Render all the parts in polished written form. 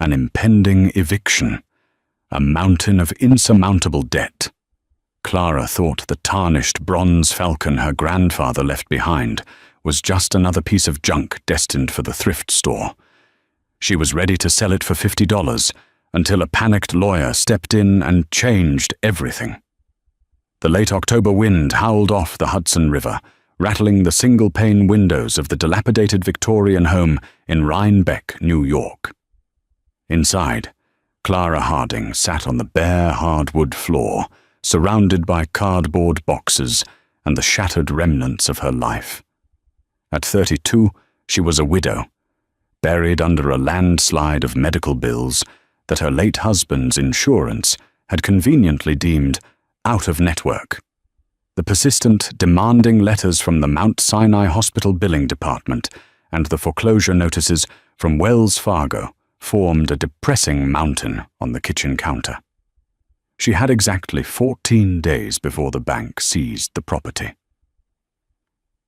An impending eviction. A mountain of insurmountable debt. Clara thought the tarnished bronze falcon her grandfather left behind was just another piece of junk destined for the thrift store. She was ready to sell it for $50 until a panicked lawyer stepped in and changed everything. The late October wind howled off the Hudson River, rattling the single-pane windows of the dilapidated Victorian home in Rhinebeck, New York. Inside, Clara Harding sat on the bare hardwood floor, surrounded by cardboard boxes and the shattered remnants of her life. At 32, she was a widow, buried under a landslide of medical bills that her late husband's insurance had conveniently deemed out of network. The persistent, demanding letters from the Mount Sinai Hospital billing department and the foreclosure notices from Wells Fargo formed a depressing mountain on the kitchen counter. She had exactly 14 days before the bank seized the property.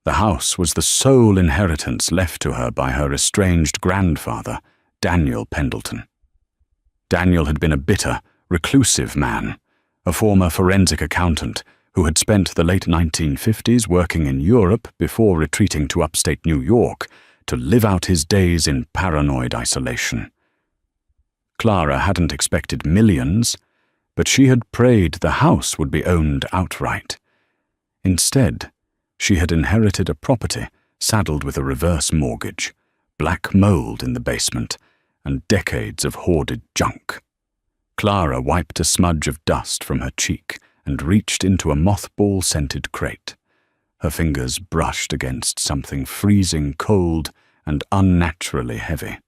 The house was the sole inheritance left to her by her estranged grandfather, Daniel Pendleton. Daniel had been a bitter, reclusive man, a former forensic accountant who had spent the late 1950s working in Europe before retreating to upstate New York to live out his days in paranoid isolation. Clara hadn't expected millions, but she had prayed the house would be owned outright. Instead, she had inherited a property saddled with a reverse mortgage, black mold in the basement, and decades of hoarded junk. Clara wiped a smudge of dust from her cheek and reached into a mothball-scented crate. Her fingers brushed against something freezing cold and unnaturally heavy.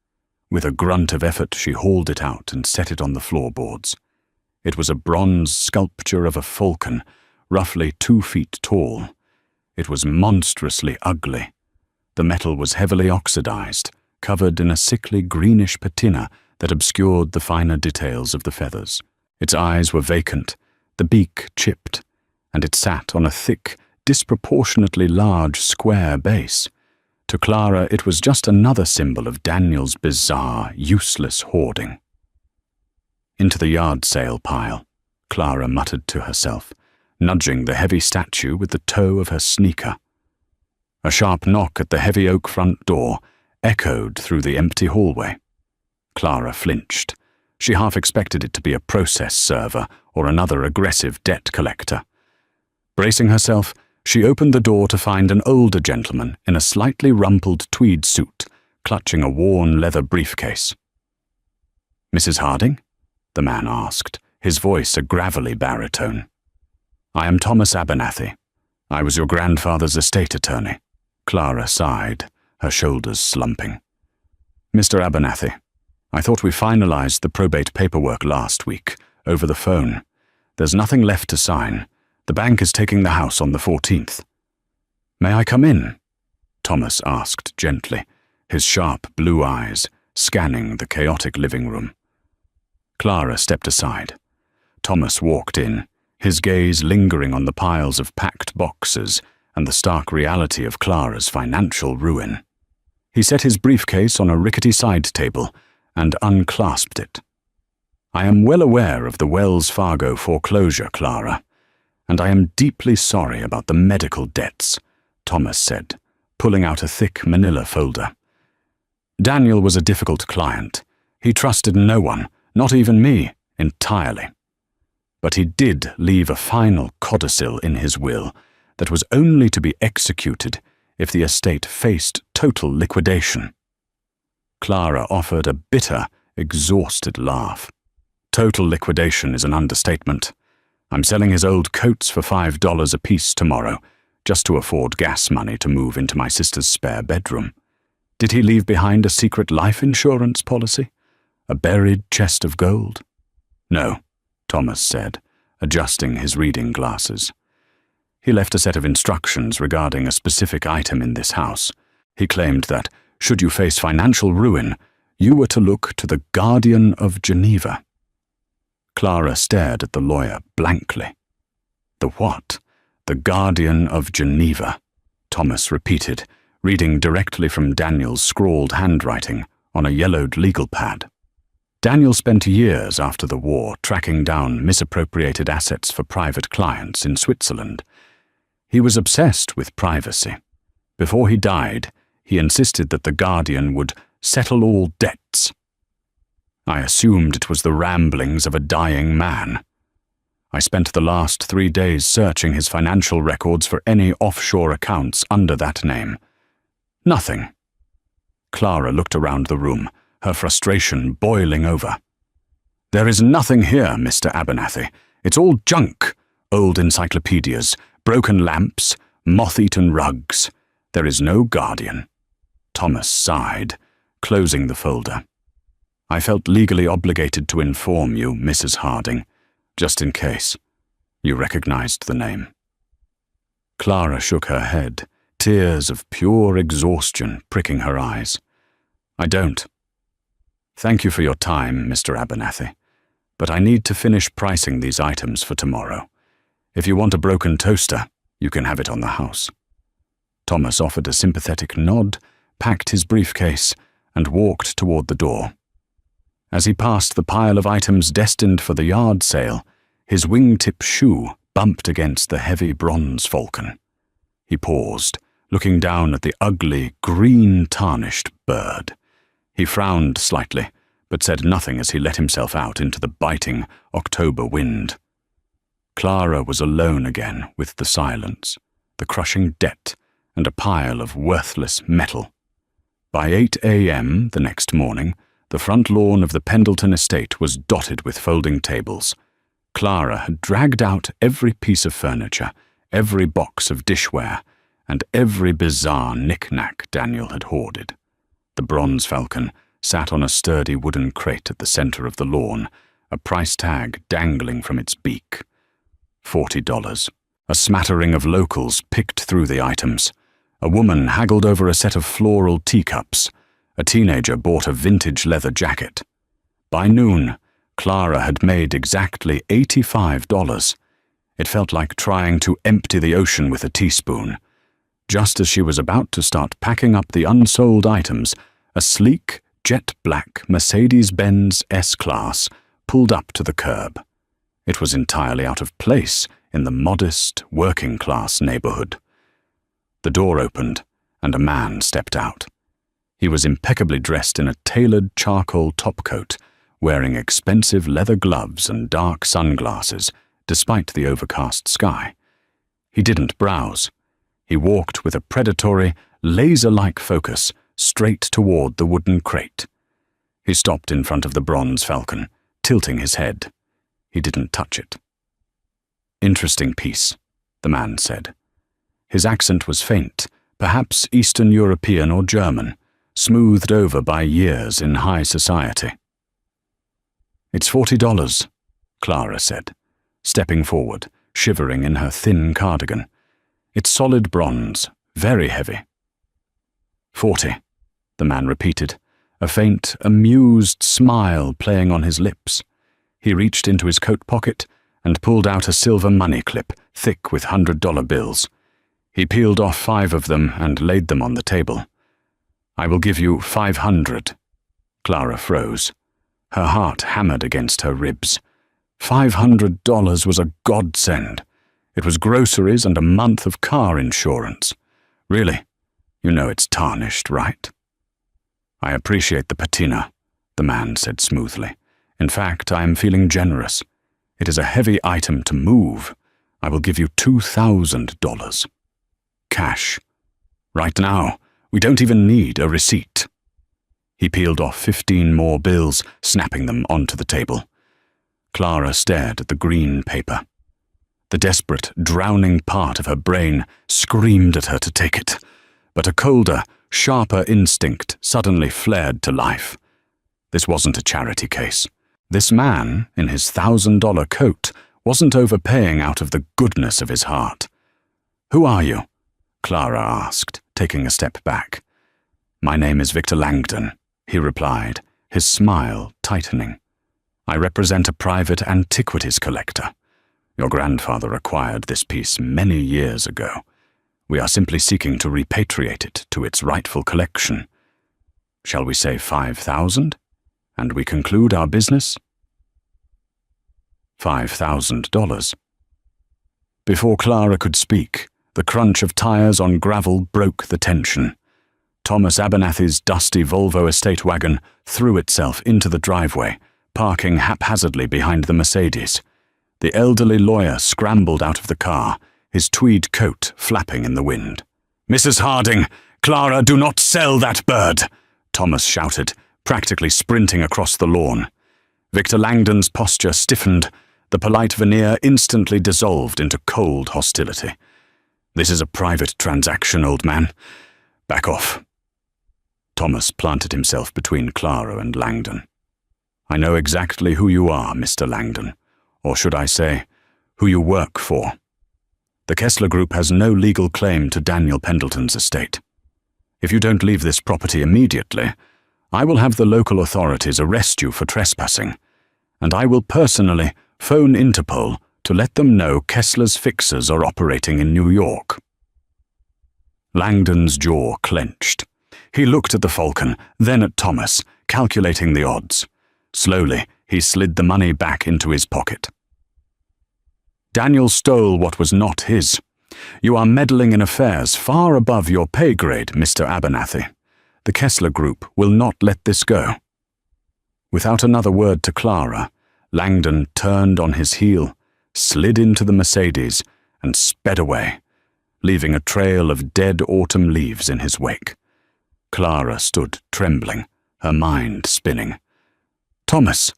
With a grunt of effort, she hauled it out and set it on the floorboards. It was a bronze sculpture of a falcon, roughly 2 feet tall. It was monstrously ugly. The metal was heavily oxidized, covered in a sickly greenish patina that obscured the finer details of the feathers. Its eyes were vacant, the beak chipped, and it sat on a thick, disproportionately large square base. To Clara, it was just another symbol of Daniel's bizarre, useless hoarding. Into the yard sale pile, Clara muttered to herself, nudging the heavy statue with the toe of her sneaker. A sharp knock at the heavy oak front door echoed through the empty hallway. Clara flinched. She half expected it to be a process server or another aggressive debt collector. Bracing herself, she opened the door to find an older gentleman in a slightly rumpled tweed suit, clutching a worn leather briefcase. "Mrs. Harding?" the man asked, his voice a gravelly baritone. "I am Thomas Abernathy. I was your grandfather's estate attorney." Clara sighed, her shoulders slumping. "Mr. Abernathy, I thought we finalized the probate paperwork last week, over the phone. There's nothing left to sign. The bank is taking the house on the 14th. "May I come in?" Thomas asked gently, his sharp blue eyes scanning the chaotic living room. Clara stepped aside. Thomas walked in, his gaze lingering on the piles of packed boxes and the stark reality of Clara's financial ruin. He set his briefcase on a rickety side table and unclasped it. "I am well aware of the Wells Fargo foreclosure, Clara, and I am deeply sorry about the medical debts," Thomas said, pulling out a thick manila folder. "Daniel was a difficult client. He trusted no one, not even me, entirely. But he did leave a final codicil in his will that was only to be executed if the estate faced total liquidation." Clara offered a bitter, exhausted laugh. "Total liquidation is an understatement. I'm selling his old coats for $5 apiece tomorrow, just to afford gas money to move into my sister's spare bedroom. Did he leave behind a secret life insurance policy? A buried chest of gold?" "No," Thomas said, adjusting his reading glasses. "He left a set of instructions regarding a specific item in this house. He claimed that, should you face financial ruin, you were to look to the Guardian of Geneva." Clara stared at the lawyer blankly. "The what?" "The Guardian of Geneva," Thomas repeated, reading directly from Daniel's scrawled handwriting on a yellowed legal pad. Daniel spent years after the war tracking down misappropriated assets for private clients in Switzerland. He was obsessed with privacy. Before he died, he insisted that the Guardian would settle all debts. I assumed it was the ramblings of a dying man. I spent the last 3 days searching his financial records for any offshore accounts under that name. Nothing. Clara looked around the room, her frustration boiling over. "There is nothing here, Mr. Abernathy. It's all junk. Old encyclopedias, broken lamps, moth-eaten rugs. There is no Guardian." Thomas sighed, closing the folder. "I felt legally obligated to inform you, Mrs. Harding, just in case. You recognized the name." Clara shook her head, tears of pure exhaustion pricking her eyes. "I don't. Thank you for your time, Mr. Abernathy, but I need to finish pricing these items for tomorrow. If you want a broken toaster, you can have it on the house." Thomas offered a sympathetic nod, packed his briefcase, and walked toward the door. As he passed the pile of items destined for the yard sale, his wingtip shoe bumped against the heavy bronze falcon. He paused, looking down at the ugly, green-tarnished bird. He frowned slightly, but said nothing as he let himself out into the biting October wind. Clara was alone again with the silence, the crushing debt, and a pile of worthless metal. By 8 a.m. the next morning, the front lawn of the Pendleton estate was dotted with folding tables. Clara had dragged out every piece of furniture, every box of dishware, and every bizarre knick-knack Daniel had hoarded. The bronze falcon sat on a sturdy wooden crate at the center of the lawn, a price tag dangling from its beak. $40. A smattering of locals picked through the items. A woman haggled over a set of floral teacups. A teenager bought a vintage leather jacket. By noon, Clara had made exactly $85. It felt like trying to empty the ocean with a teaspoon. Just as she was about to start packing up the unsold items, a sleek, jet-black Mercedes-Benz S-Class pulled up to the curb. It was entirely out of place in the modest, working-class neighborhood. The door opened, and a man stepped out. He was impeccably dressed in a tailored charcoal topcoat, wearing expensive leather gloves and dark sunglasses, despite the overcast sky. He didn't browse. He walked with a predatory, laser-like focus straight toward the wooden crate. He stopped in front of the bronze falcon, tilting his head. He didn't touch it. "Interesting piece," the man said. His accent was faint, perhaps Eastern European or German, smoothed over by years in high society. "It's $40, Clara said, stepping forward, shivering in her thin cardigan. "It's solid bronze, very heavy." "40, the man repeated, a faint, amused smile playing on his lips. He reached into his coat pocket and pulled out a silver money clip, thick with $100 bills. He peeled off 5 of them and laid them on the table. "I will give you 500. Clara froze. Her heart hammered against her ribs. $500 was a godsend. It was groceries and a month of car insurance. Really, you know it's tarnished, right? "I appreciate the patina," the man said smoothly. "In fact, I am feeling generous. It is a heavy item to move. I will give you $2,000. Cash. Right now. We don't even need a receipt." He peeled off 15 more bills, snapping them onto the table. Clara stared at the green paper. The desperate, drowning part of her brain screamed at her to take it, but a colder, sharper instinct suddenly flared to life. This wasn't a charity case. This man, in his $1,000 coat, wasn't overpaying out of the goodness of his heart. "Who are you?" Clara asked, taking a step back. "My name is Victor Langdon," he replied, his smile tightening. "I represent a private antiquities collector. Your grandfather acquired this piece many years ago. We are simply seeking to repatriate it to its rightful collection. Shall we say 5,000? And we conclude our business? $5,000. Before Clara could speak, the crunch of tires on gravel broke the tension. Thomas Abernathy's dusty Volvo estate wagon threw itself into the driveway, parking haphazardly behind the Mercedes. The elderly lawyer scrambled out of the car, his tweed coat flapping in the wind. "Mrs. Harding, Clara, do not sell that bird!" Thomas shouted, practically sprinting across the lawn. Victor Langdon's posture stiffened, the polite veneer instantly dissolved into cold hostility. "This is a private transaction, old man. Back off." Thomas planted himself between Clara and Langdon. "I know exactly who you are, Mr. Langdon, or should I say, who you work for. The Kessler Group has no legal claim to Daniel Pendleton's estate. If you don't leave this property immediately, I will have the local authorities arrest you for trespassing, and I will personally phone Interpol to let them know Kessler's fixers are operating in New York." Langdon's jaw clenched. He looked at the Falcon, then at Thomas, calculating the odds. Slowly, he slid the money back into his pocket. "Daniel stole what was not his. You are meddling in affairs far above your pay grade, Mr. Abernathy. The Kessler Group will not let this go." Without another word to Clara, Langdon turned on his heel, slid into the Mercedes, and sped away, leaving a trail of dead autumn leaves in his wake. Clara stood trembling, her mind spinning. "Thomas,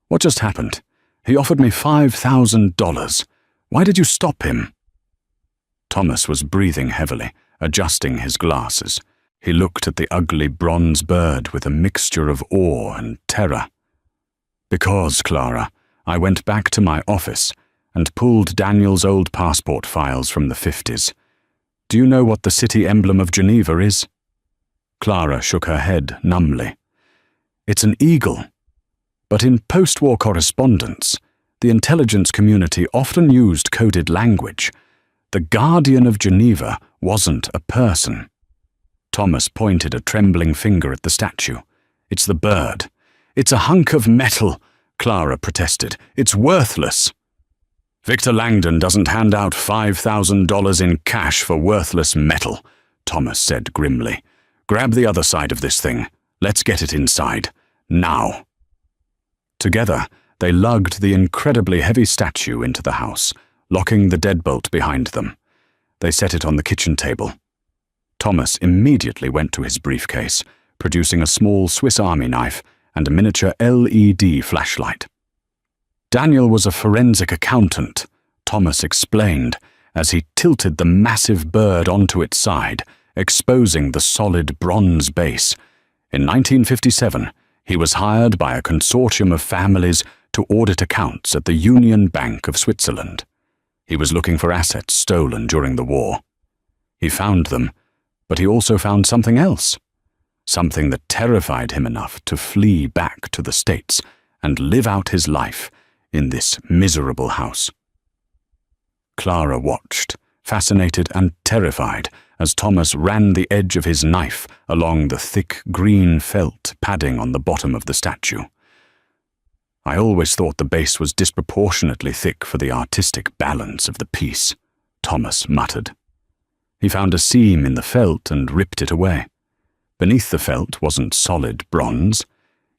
what just happened? He offered me $5,000. Why did you stop him?" Thomas was breathing heavily, adjusting his glasses. He looked at the ugly bronze bird with a mixture of awe and terror. "Because, Clara, I went back to my office and pulled Daniel's old passport files from the 50s. Do you know what the city emblem of Geneva is?" Clara shook her head numbly. "It's an eagle. But in post-war correspondence, the intelligence community often used coded language. The Guardian of Geneva wasn't a person." Thomas pointed a trembling finger at the statue. "It's the bird." "It's a hunk of metal," Clara protested. "It's worthless." "Victor Langdon doesn't hand out $5,000 in cash for worthless metal," Thomas said grimly. "Grab the other side of this thing. Let's get it inside. Now." Together, they lugged the incredibly heavy statue into the house, locking the deadbolt behind them. They set it on the kitchen table. Thomas immediately went to his briefcase, producing a small Swiss Army knife and a miniature LED flashlight. "Daniel was a forensic accountant," Thomas explained, as he tilted the massive bird onto its side, exposing the solid bronze base. In 1957, he was hired by a consortium of families to audit accounts at the Union Bank of Switzerland. He was looking for assets stolen during the war. He found them, but he also found something else. Something that terrified him enough to flee back to the States and live out his life in this miserable house. Clara watched, fascinated and terrified, as Thomas ran the edge of his knife along the thick green felt padding on the bottom of the statue. "I always thought the base was disproportionately thick for the artistic balance of the piece," Thomas muttered. He found a seam in the felt and ripped it away. Beneath the felt wasn't solid bronze.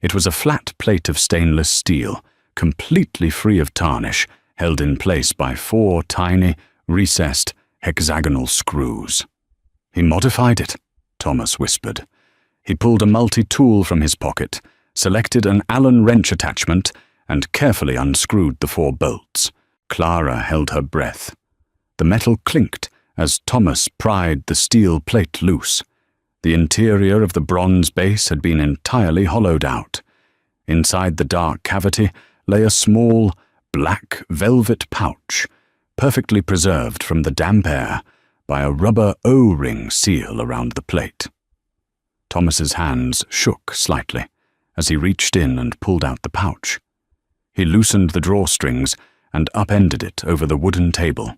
It was a flat plate of stainless steel, completely free of tarnish, held in place by 4 tiny, recessed, hexagonal screws. "He modified it," Thomas whispered. He pulled a multi-tool from his pocket, selected an Allen wrench attachment, and carefully unscrewed the 4 bolts. Clara held her breath. The metal clinked as Thomas pried the steel plate loose. The interior of the bronze base had been entirely hollowed out. Inside the dark cavity lay a small, black velvet pouch, perfectly preserved from the damp air by a rubber O-ring seal around the plate. Thomas's hands shook slightly as he reached in and pulled out the pouch. He loosened the drawstrings and upended it over the wooden table.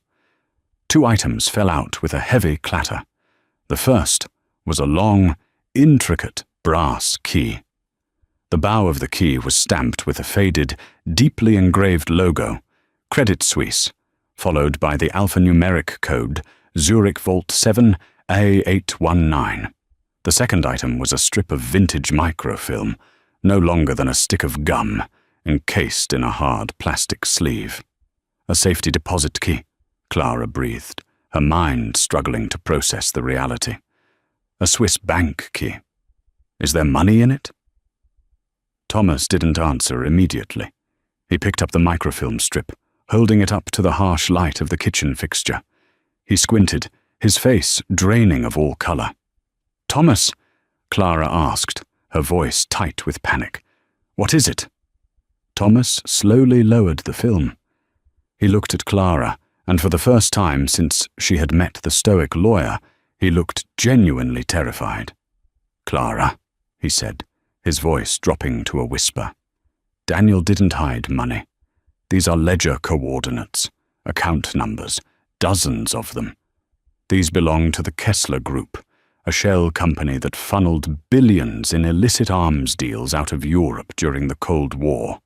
2 items fell out with a heavy clatter. The first was a long, intricate brass key. The bow of the key was stamped with a faded, deeply engraved logo, Credit Suisse, followed by the alphanumeric code Zurich Vault 7 A819. The second item was a strip of vintage microfilm, no longer than a stick of gum, encased in a hard plastic sleeve. A safety deposit key, Clara breathed, her mind struggling to process the reality. A Swiss bank key. Is there money in it? Thomas didn't answer immediately. He picked up the microfilm strip, holding it up to the harsh light of the kitchen fixture. He squinted, his face draining of all color. "Thomas," Clara asked, her voice tight with panic. "What is it?" Thomas slowly lowered the film. He looked at Clara, and for the first time since she had met the stoic lawyer, he looked genuinely terrified. "Clara," he said, his voice dropping to a whisper. "Daniel didn't hide money. These are ledger coordinates, account numbers, dozens of them. These belong to the Kessler Group, a shell company that funneled billions in illicit arms deals out of Europe during the Cold War.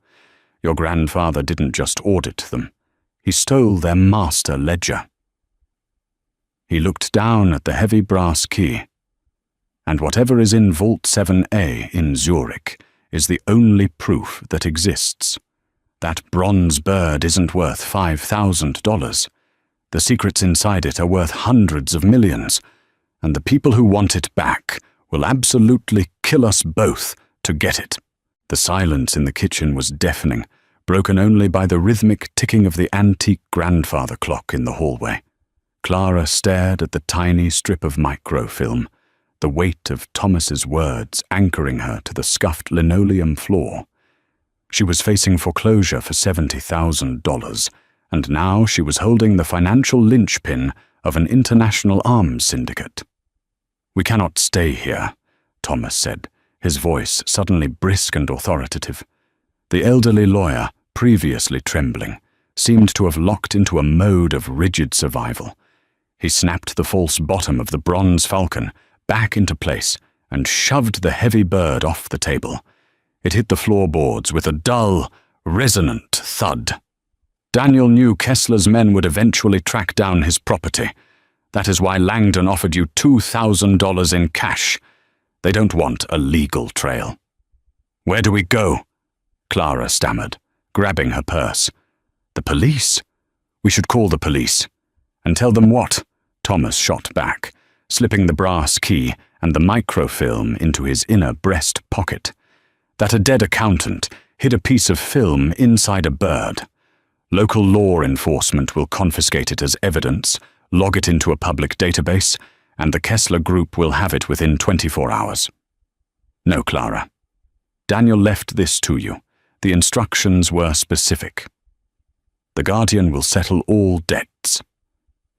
Your grandfather didn't just audit them. He stole their master ledger." He looked down at the heavy brass key. "And whatever is in Vault 7A in Zurich is the only proof that exists. That bronze bird isn't worth $5,000. The secrets inside it are worth hundreds of millions, and the people who want it back will absolutely kill us both to get it." The silence in the kitchen was deafening, broken only by the rhythmic ticking of the antique grandfather clock in the hallway. Clara stared at the tiny strip of microfilm, the weight of Thomas's words anchoring her to the scuffed linoleum floor. She was facing foreclosure for $70,000, and now she was holding the financial linchpin of an international arms syndicate. "We cannot stay here," Thomas said, his voice suddenly brisk and authoritative. The elderly lawyer, previously trembling, seemed to have locked into a mode of rigid survival. He snapped the false bottom of the bronze falcon back into place and shoved the heavy bird off the table. It hit the floorboards with a dull, resonant thud. "Daniel knew Kessler's men would eventually track down his property. That is why Langdon offered you $2,000 in cash. They don't want a legal trail." "Where do we go?" Clara stammered, grabbing her purse. "The police? We should call the police." "And tell them what?" Thomas shot back, slipping the brass key and the microfilm into his inner breast pocket. "That a dead accountant hid a piece of film inside a bird. Local law enforcement will confiscate it as evidence, log it into a public database, and the Kessler Group will have it within 24 hours. No, Clara. Daniel left this to you. The instructions were specific. The Guardian will settle all debts.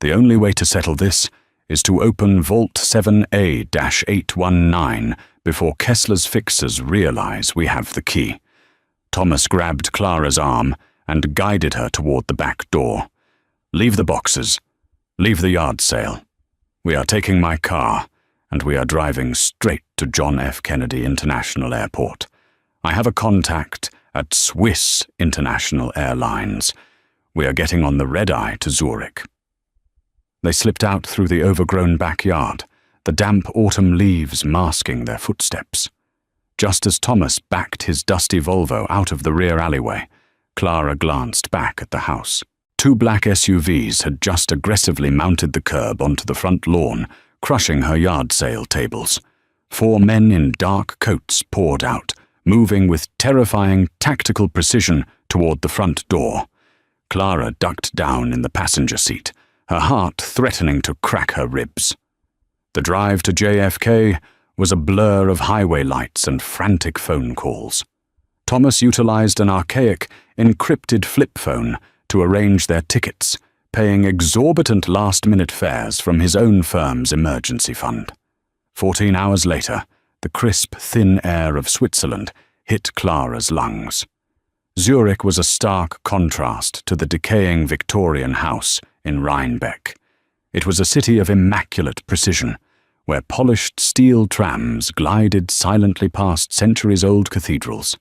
The only way to settle this is to open Vault 7A-819 before Kessler's fixers realize we have the key." Thomas grabbed Clara's arm and guided her toward the back door. "Leave the boxes. Leave the yard sale. We are taking my car, and we are driving straight to John F. Kennedy International Airport. I have a contact at Swiss International Airlines. We are getting on the red-eye to Zurich." They slipped out through the overgrown backyard, the damp autumn leaves masking their footsteps. Just as Thomas backed his dusty Volvo out of the rear alleyway, Clara glanced back at the house. 2 black SUVs had just aggressively mounted the curb onto the front lawn, crushing her yard sale tables. 4 men in dark coats poured out, moving with terrifying tactical precision toward the front door. Clara ducked down in the passenger seat, her heart threatening to crack her ribs. The drive to JFK was a blur of highway lights and frantic phone calls. Thomas utilized an archaic, encrypted flip phone to arrange their tickets, paying exorbitant last-minute fares from his own firm's emergency fund. 14 hours later, the crisp, thin air of Switzerland hit Clara's lungs. Zurich was a stark contrast to the decaying Victorian house in Rhinebeck. It was a city of immaculate precision, where polished steel trams glided silently past centuries-old cathedrals.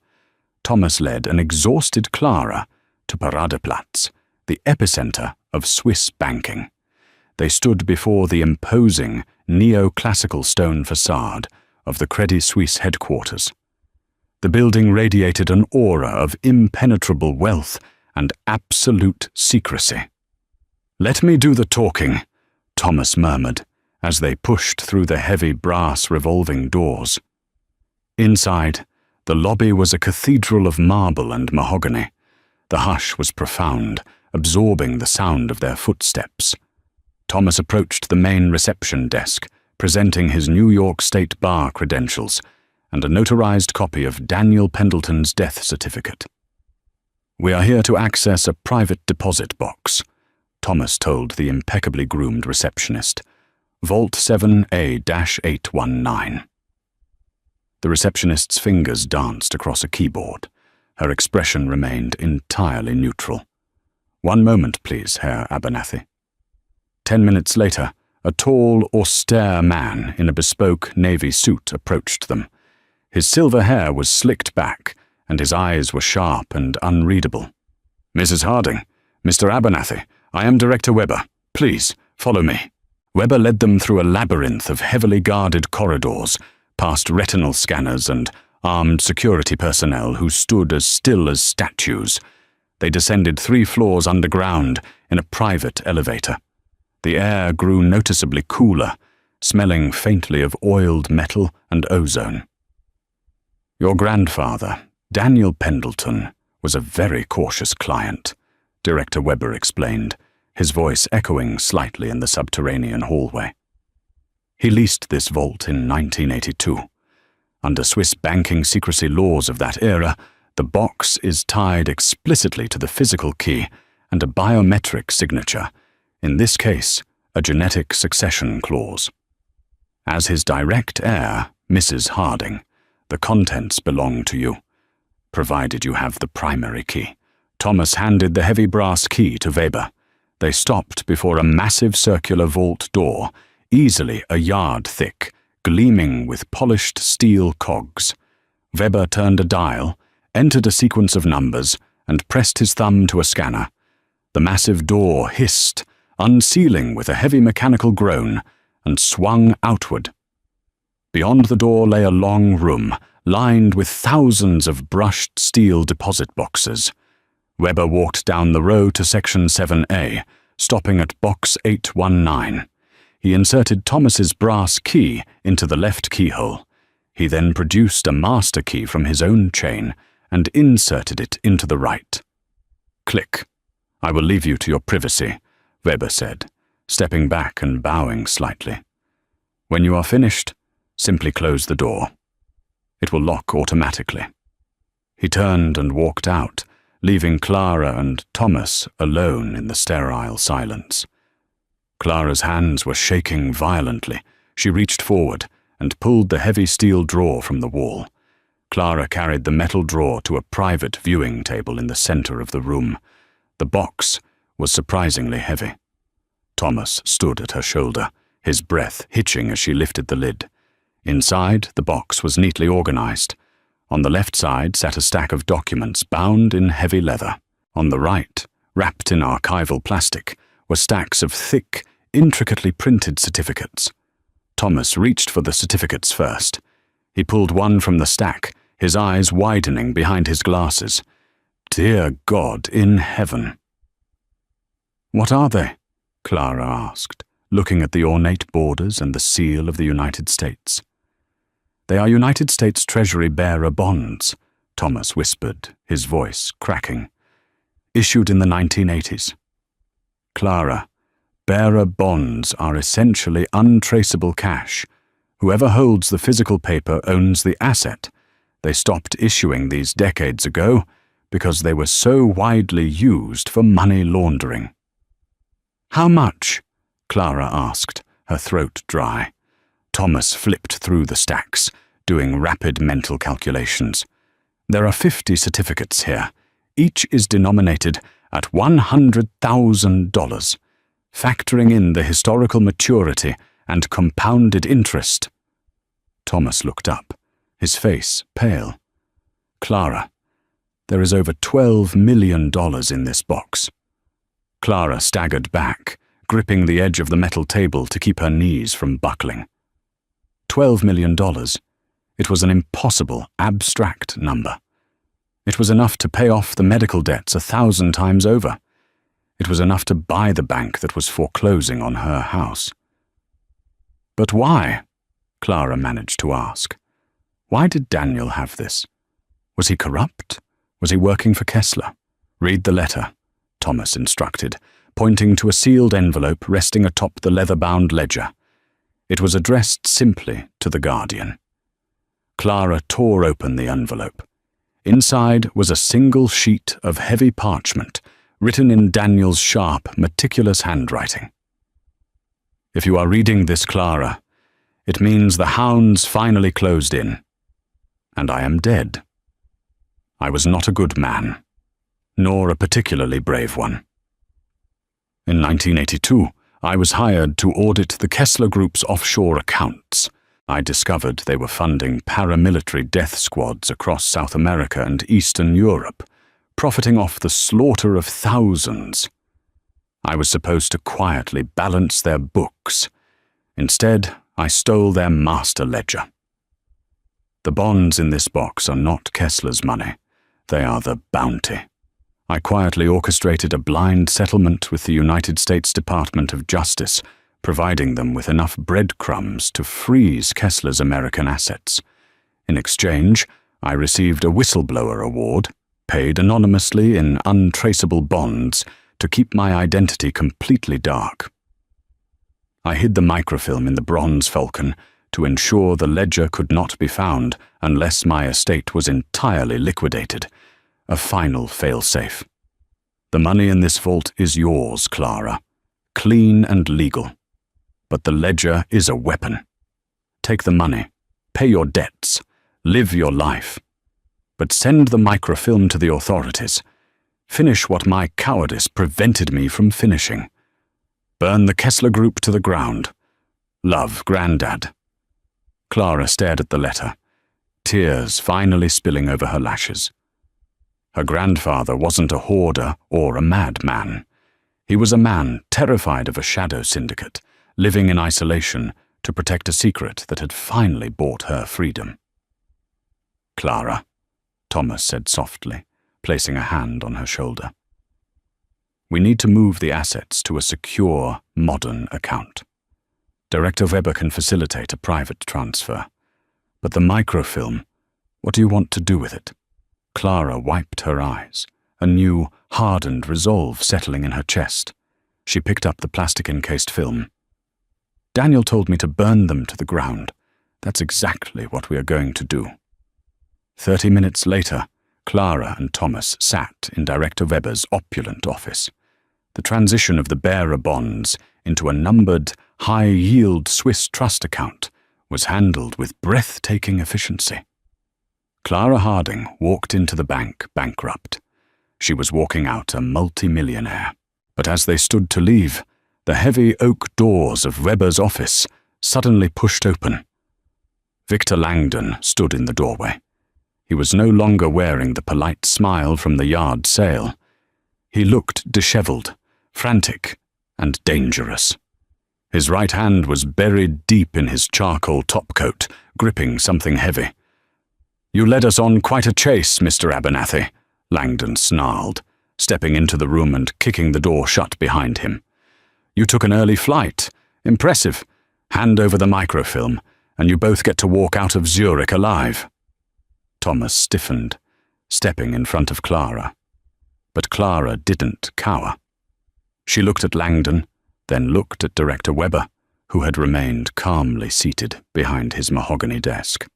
Thomas led an exhausted Clara to Paradeplatz, the epicenter of Swiss banking. They stood before the imposing neoclassical stone facade of the Credit Suisse headquarters. The building radiated an aura of impenetrable wealth and absolute secrecy. "Let me do the talking," Thomas murmured, as they pushed through the heavy brass revolving doors. Inside, the lobby was a cathedral of marble and mahogany. The hush was profound, absorbing the sound of their footsteps. Thomas approached the main reception desk, presenting his New York State Bar credentials and a notarized copy of Daniel Pendleton's death certificate. "We are here to access a private deposit box," Thomas told the impeccably groomed receptionist. "Vault 7A-819. The receptionist's fingers danced across a keyboard. Her expression remained entirely neutral. "One moment, please, Herr Abernathy." 10 minutes later, a tall, austere man in a bespoke navy suit approached them. His silver hair was slicked back, and his eyes were sharp and unreadable. "Mrs. Harding, Mr. Abernathy, I am Director Weber. Please, follow me." Weber led them through a labyrinth of heavily guarded corridors, past retinal scanners and armed security personnel who stood as still as statues. They descended 3 floors underground in a private elevator. The air grew noticeably cooler, smelling faintly of oiled metal and ozone. "Your grandfather, Daniel Pendleton, was a very cautious client," Director Weber explained, his voice echoing slightly in the subterranean hallway. "He leased this vault in 1982. Under Swiss banking secrecy laws of that era, the box is tied explicitly to the physical key and a biometric signature, in this case, a genetic succession clause. As his direct heir, Mrs. Harding, the contents belong to you, provided you have the primary key." Thomas handed the heavy brass key to Weber. They stopped before a massive circular vault door, easily a yard thick, gleaming with polished steel cogs. Weber turned a dial, entered a sequence of numbers, and pressed his thumb to a scanner. The massive door hissed, unsealing with a heavy mechanical groan, and swung outward. Beyond the door lay a long room, lined with thousands of brushed steel deposit boxes. Weber walked down the row to section 7A, stopping at box 819. He inserted Thomas's brass key into the left keyhole. He then produced a master key from his own chain and inserted it into the right. "Click. I will leave you to your privacy," Weber said, stepping back and bowing slightly. "When you are finished, simply close the door. It will lock automatically." He turned and walked out, leaving Clara and Thomas alone in the sterile silence. Clara's hands were shaking violently. She reached forward and pulled the heavy steel drawer from the wall. Clara carried the metal drawer to a private viewing table in the center of the room. The box was surprisingly heavy. Thomas stood at her shoulder, his breath hitching as she lifted the lid. Inside, the box was neatly organized. On the left side sat a stack of documents bound in heavy leather. On the right, wrapped in archival plastic, were stacks of thick, intricately printed certificates. Thomas reached for the certificates first. He pulled one from the stack, his eyes widening behind his glasses. Dear God in heaven! "What are they?" Clara asked, looking at the ornate borders and the seal of the United States. "They are United States Treasury bearer bonds," Thomas whispered, his voice cracking. "Issued in the 1980s. Clara, bearer bonds are essentially untraceable cash. Whoever holds the physical paper owns the asset. They stopped issuing these decades ago because they were so widely used for money laundering." "How much?" Clara asked, her throat dry. Thomas flipped through the stacks, doing rapid mental calculations. "There are 50 certificates here. Each is denominated at $100,000. Factoring in the historical maturity and compounded interest. Thomas looked up, his face pale. Clara, there is over $12 million in this box. Clara staggered back, gripping the edge of the metal table to keep her knees from buckling. $12 million. It was an impossible, abstract number. It was enough to pay off the medical debts 1,000 times over. It was enough to buy the bank that was foreclosing on her house. But why? Clara managed to ask. Why did Daniel have this? Was he corrupt? Was he working for Kessler? Read the letter, Thomas instructed, pointing to a sealed envelope resting atop the leather-bound ledger. It was addressed simply to the Guardian. Clara tore open the envelope. Inside was a single sheet of heavy parchment, written in Daniel's sharp, meticulous handwriting. If you are reading this, Clara, it means the hounds finally closed in, and I am dead. I was not a good man, nor a particularly brave one. In 1982, I was hired to audit the Kessler Group's offshore accounts. I discovered they were funding paramilitary death squads across South America and Eastern Europe, profiting off the slaughter of thousands. I was supposed to quietly balance their books. Instead, I stole their master ledger. The bonds in this box are not Kessler's money. They are the bounty. I quietly orchestrated a blind settlement with the United States Department of Justice, providing them with enough breadcrumbs to freeze Kessler's American assets. In exchange, I received a whistleblower award, paid anonymously in untraceable bonds, to keep my identity completely dark. I hid the microfilm in the bronze falcon to ensure the ledger could not be found unless my estate was entirely liquidated, a final fail-safe. The money in this vault is yours, Clara, clean and legal. But the ledger is a weapon. Take the money, pay your debts, live your life. But send the microfilm to the authorities. Finish what my cowardice prevented me from finishing. Burn the Kessler Group to the ground. Love, Grandad. Clara stared at the letter, tears finally spilling over her lashes. Her grandfather wasn't a hoarder or a madman. He was a man terrified of a shadow syndicate, living in isolation to protect a secret that had finally bought her freedom. Clara, Thomas said softly, placing a hand on her shoulder. We need to move the assets to a secure, modern account. Director Weber can facilitate a private transfer. But the microfilm, what do you want to do with it? Clara wiped her eyes, a new, hardened resolve settling in her chest. She picked up the plastic-encased film. Daniel told me to burn them to the ground. That's exactly what we are going to do. 30 minutes later, Clara and Thomas sat in Director Weber's opulent office. The transition of the bearer bonds into a numbered, high-yield Swiss trust account was handled with breathtaking efficiency. Clara Harding walked into the bank bankrupt. She was walking out a multi-millionaire. But as they stood to leave, the heavy oak doors of Weber's office suddenly pushed open. Victor Langdon stood in the doorway. He was no longer wearing the polite smile from the yard sale. He looked disheveled, frantic, and dangerous. His right hand was buried deep in his charcoal topcoat, gripping something heavy. "You led us on quite a chase, Mr. Abernathy," Langdon snarled, stepping into the room and kicking the door shut behind him. "You took an early flight. Impressive. Hand over the microfilm, and you both get to walk out of Zurich alive." Thomas stiffened, stepping in front of Clara. But Clara didn't cower. She looked at Langdon, then looked at Director Weber, who had remained calmly seated behind his mahogany desk.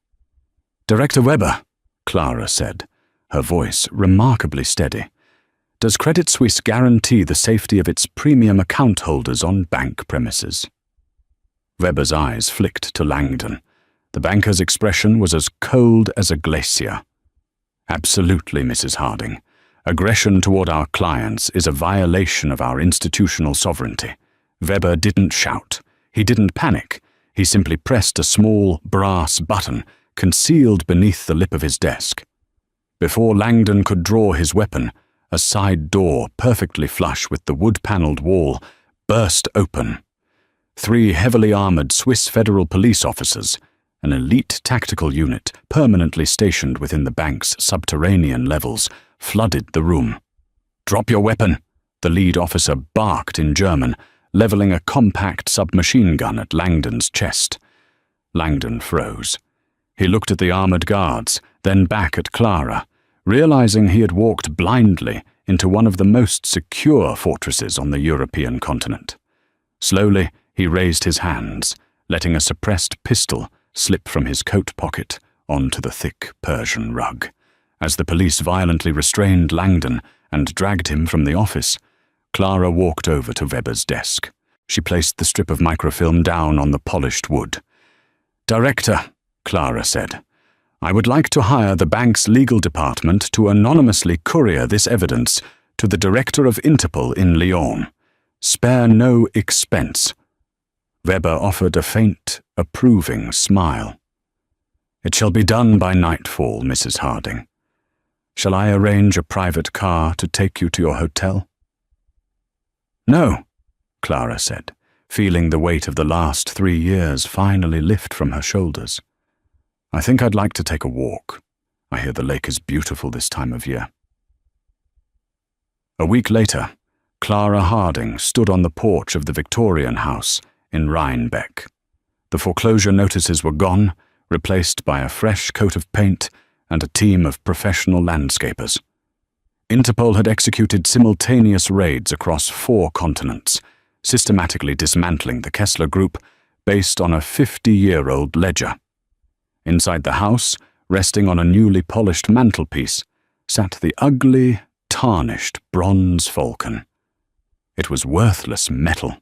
"Director Weber," Clara said, her voice remarkably steady, "does Credit Suisse guarantee the safety of its premium account holders on bank premises?" Weber's eyes flicked to Langdon. The banker's expression was as cold as a glacier. "Absolutely, Mrs. Harding. Aggression toward our clients is a violation of our institutional sovereignty." Weber didn't shout. He didn't panic. He simply pressed a small brass button concealed beneath the lip of his desk. Before Langdon could draw his weapon, a side door perfectly flush with the wood-paneled wall burst open. 3 heavily armored Swiss Federal Police officers, an elite tactical unit permanently stationed within the bank's subterranean levels, flooded the room. "Drop your weapon," the lead officer barked in German, leveling a compact submachine gun at Langdon's chest. Langdon froze. He looked at the armored guards, then back at Clara, realizing he had walked blindly into one of the most secure fortresses on the European continent. Slowly, he raised his hands, letting a suppressed pistol slip from his coat pocket onto the thick Persian rug. As the police violently restrained Langdon and dragged him from the office, Clara walked over to Weber's desk. She placed the strip of microfilm down on the polished wood. "Director," Clara said, "I would like to hire the bank's legal department to anonymously courier this evidence to the director of Interpol in Lyon. Spare no expense." Weber offered a faint, approving smile. "It shall be done by nightfall, Mrs. Harding. Shall I arrange a private car to take you to your hotel?" "No," Clara said, feeling the weight of the last 3 years finally lift from her shoulders. "I think I'd like to take a walk. I hear the lake is beautiful this time of year." A week later, Clara Harding stood on the porch of the Victorian house in Rhinebeck. The foreclosure notices were gone, replaced by a fresh coat of paint and a team of professional landscapers. Interpol had executed simultaneous raids across 4 continents, systematically dismantling the Kessler Group based on a 50-year-old ledger. Inside the house, resting on a newly polished mantelpiece, sat the ugly, tarnished bronze falcon. It was worthless metal.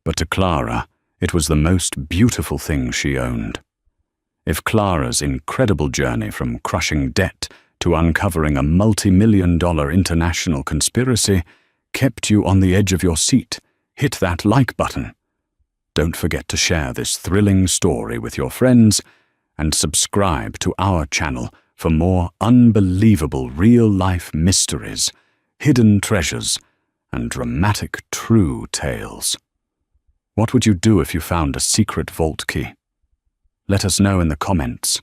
But to Clara, it was the most beautiful thing she owned. If Clara's incredible journey from crushing debt to uncovering a multi-million-dollar international conspiracy kept you on the edge of your seat, hit that like button. Don't forget to share this thrilling story with your friends and subscribe to our channel for more unbelievable real-life mysteries, hidden treasures, and dramatic true tales. What would you do if you found a secret vault key? Let us know in the comments.